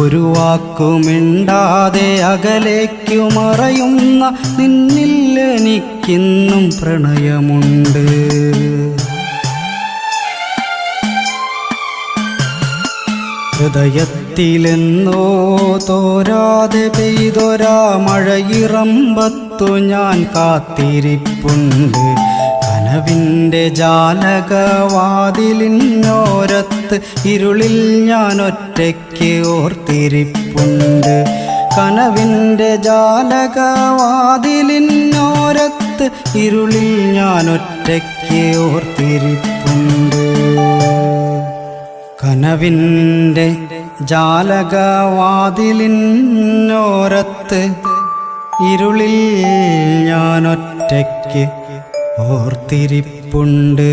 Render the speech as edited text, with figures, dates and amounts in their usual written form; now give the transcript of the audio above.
ഒരു വാക്കുമിണ്ടാതെ അകലേക്കു മറയുന്ന നിന്നിൽ എനിക്കിന്നും പ്രണയമുണ്ട്. ഹൃദയത്തിലെന്നോ തോരാതെ പെയ്തൊരാ മഴയിറമ്പത്തു ഞാൻ കാത്തിരിപ്പുണ്ട്. കനവിൻ്റെ ജാലകവാതിലിനോരത്ത് ഇരുളിൽ ഞാൻ ഒറ്റയ്ക്ക് ഓർത്തിരിപ്പുണ്ട്. കനവിൻ്റെ ജാലകവാതിലിനോരത്ത് ഇരുളിൽ ഞാൻ ഒറ്റയ്ക്ക് ഓർത്തിരിപ്പുണ്ട്. കനവിൻ്റെ ജാലകവാതിലിനോരത്ത് ഇരുളിൽ ഞാൻ ഒറ്റയ്ക്ക് ഓർത്തിരിപ്പുണ്ട്.